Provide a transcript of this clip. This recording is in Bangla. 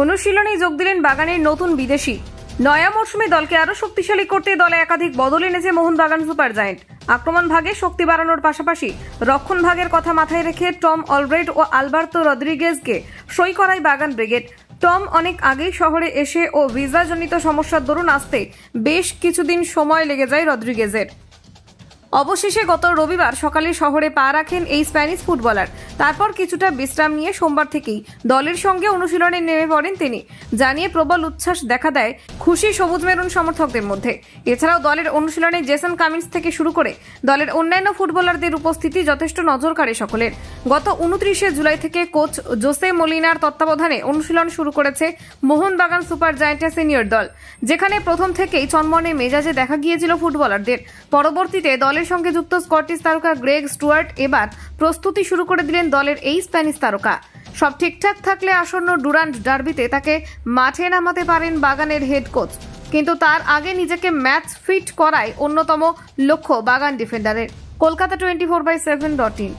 অনুশীলনে যোগ দিলেন বাগানের নতুন বিদেশি। নয়া মরশুমে দলকে আরো শক্তিশালী করতে দলে একাধিক বদল এনেছে মোহনবাগান সুপার জায়েন্ট। আক্রমণ ভাগে শক্তি বাড়ানোর পাশাপাশি রক্ষণ ভাগের কথা মাথায় রেখে টম অলব্রেট ও আলবার্তো রদ্রিগেজকে সই করায় বাগান ব্রিগেড। টম অনেক আগেই শহরে এসে ও ভিসাজনিত সমস্যার দরুন আসতে বেশ কিছুদিন সময় লেগে যায় রদ্রিগেজের। অবশেষে গত রবিবার সকালে শহরে পা রাখেন এই স্প্যানিশ ফুটবলার। তারপর কিছুটা বিশ্রাম নিয়ে সোমবার থেকেই দলের সঙ্গে অনুশীলনে নেমে পড়েন তিনি। জানিয়ে প্রবল উচ্ছ্বাস দেখা দেয় খুশি সবুজ মেরুন সমর্থকদের মধ্যে। এছাড়াও দলের অনুশীলনে জেসন কামিন্স থেকে শুরু করে দলের অন্যান্য ফুটবলারদের উপস্থিতি যথেষ্ট নজর কাড়ে সকলের। গত 29শে জুলাই থেকে কোচ জোসে মলিনার তত্ত্বাবধানে অনুশীলন শুরু করেছে মোহনবাগান সুপার জায়েন্টের সিনিয়র দল, যেখানে প্রথম থেকেই চনমনে মেজাজে দেখা গিয়েছিল ফুটবলারদের। পরবর্তীতে দলের সঙ্গে যুক্ত স্কটিশ তারকা গ্রেগ স্টুয়ার্ট এবার প্রস্তুতি শুরু করে দিলেন দলের এই স্প্যানিশ তারকা। সব ঠিকঠাক থাকলে আসন্ন ডুরান্ড ডার্বিতে তাকে মাঠে নামাতে পারেন বাগানের হেড কোচ, কিন্তু তার আগে নিজেকে ম্যাচ ফিট করাই অন্যতম লক্ষ্য বাগান ডিফেন্ডারের। কলকাতা 24/7.in।